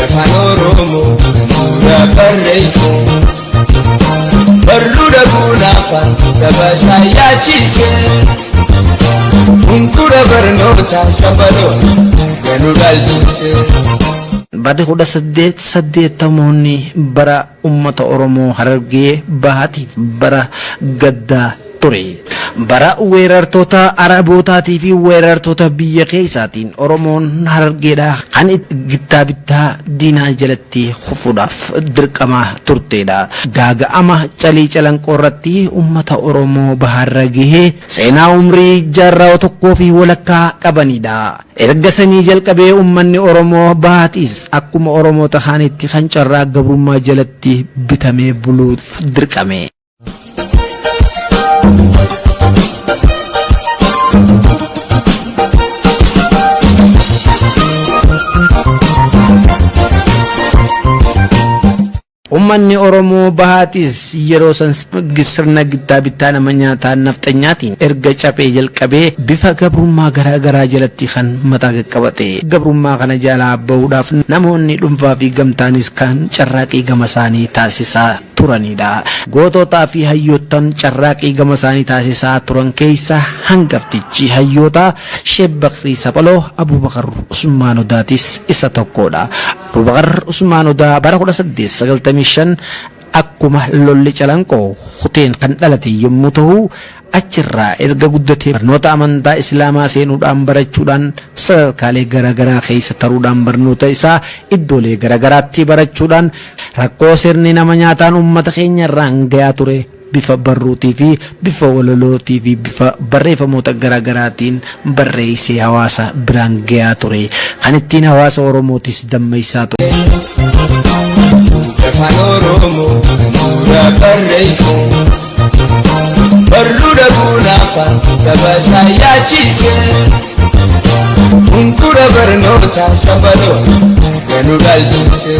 Afaan Oromoo bu'uura barreesse barruu dhabuun afaan saba isaa yaachise bunkura barnoota sabaloon ganuu dhaalchise. Barri 1880 bara ummata Oromoo Harargee Bahaatiif bara gaddaa ture. Bara weerartoota Arabootaatii fi weerartoota biyya keessaatiin Oromoon Harargeedhaa kan bittaa diinaa jalatti kufuudhaaf dirqama turteedha. Gaaga'ama calii calanqoo irratti ummata Oromoo baharra gahee seenaa umrii jaarraa tokkoo fi walakkaa qabanidha. Erga sanii jalqabee ummanni Oromoo Bahaatis akkuma Oromoota kaanitti kan carraa gabrummaa jalatti bitamee buluuf dirqame. Ummanni Oromoo Bahaatis yeroo san sirna bittaa nama nyaataa nafxanyaatiin erga caphee jalqabee bifa gabrummaa garaa jalatti kan mataa qaqqabate. Gabrummaa kana jalaa bahuudhaaf namoonni dhuunfaa fi gamtaanis kan carraaqii gama isaanii taasisaa turanidha. Goototaa fi hayyootaan carraaqii gama isaanii taasisaa turan keessa hangaftichi hayyoota Sheekh Bakrii Saphaloo Abubakar Usmaan Odaatis isa tokkodha. Abubakar Usmaan Odaa bara 1895 akkuma lolli calanqoo kuteen kan dhalate yommuu ta'u achirraa erga guddatee barnoota amantaa Islaamaa seenuudhaan barachuudhaan sadarkaalee garaagaraa keessa taruudhaan barnoota isaa iddoolee garaagaraatti barachuudhaan rakkoo sirni nama nyaataan uummata keenya irraan gayaa ture bifa barruutii fi bifa walalootii fi bifa barreeffamoota garaagaraatiin barreessee hawaasa biraan gayaa ture. Kan ittiin hawaasa Oromootis dammeessaa ture. Afaan Oromoo bu'uura barreesse barruu dhabuun afaan saba isaa yaachise bunkura barnoota sabaloon ganuu dhaalchise.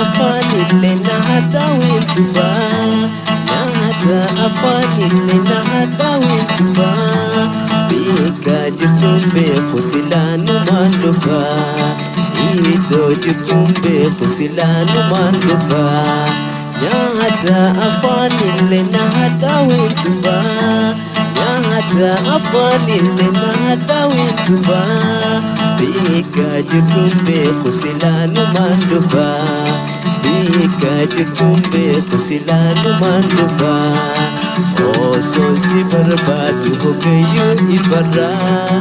afaan illee na hadhaawin tufaa nyaata afaan illee na hadhaawin tufaa beekaa jirtuun beeku silaanumaan dhufaa iddoo jirtuun beeku silaanumaan dhufaa nyaata afaan illee na hadhaawin tufaa nyaata afaan illee na hadhaawin tufaa beekaa jirtuun beeku silaanumaan dhufaa beekaa jirtuun beeku silaanumaan dhufaa osoon si barbaadu hogayyuu ifarraa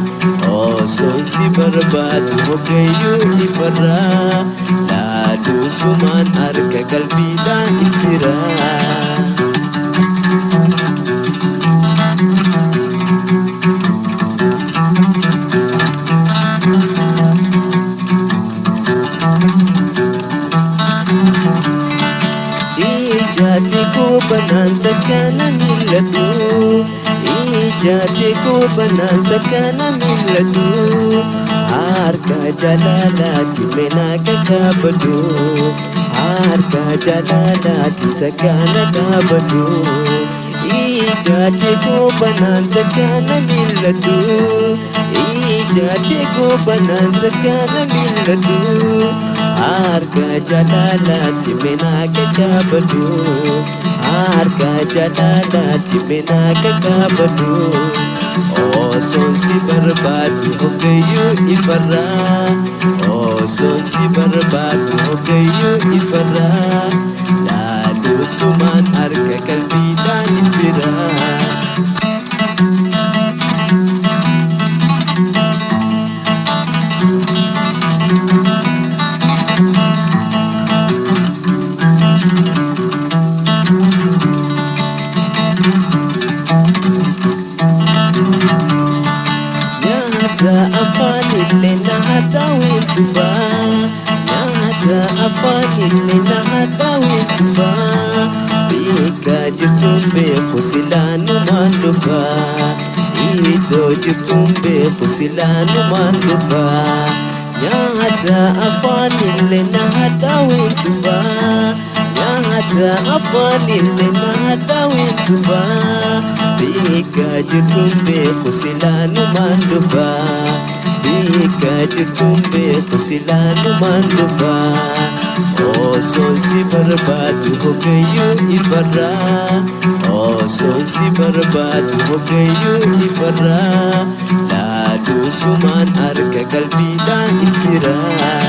osoon si barbaadu hogayyuu ifarraa laaluu sumaan harka qalbiidhaan if biraa Ijati ko bananta kana miladu Ijati ko bananta kana miladu Harka jalalati menaka kabadu Harka jalalati takana kabadu Ijati ko bananta kana miladu Ijati ko bananta kana miladu Harka jalalati menaka kabadu Harka jalalati menaka kabadu Osoon si barbaadu hogayyuu ifarraa Osoon si barbaadu hogayyuu ifarraa laaluu sumaan harka qalbiidhaan if biraa afaan illee na hadhaawin tufaa nyaata afaan illee na hadhaawin tufaa beekaa jirtuun beeku silaanumaan dhufaa iddoo jirtuun beeku silaanumaan dhufaa nyaata afaan illee na hadhaawin tufaa nyaata afaan illee na hadhaawin tufaa beekaa jirtuun beeku silaanumaan dhufaa beekaa jirtuun beeku silaanumaan dhufaa osoon si barbaadu hogayyuu ifarraa osoon si barbaadu hogayyuu ifarraa laaluu sumaan harka qalbiidhaan if biraa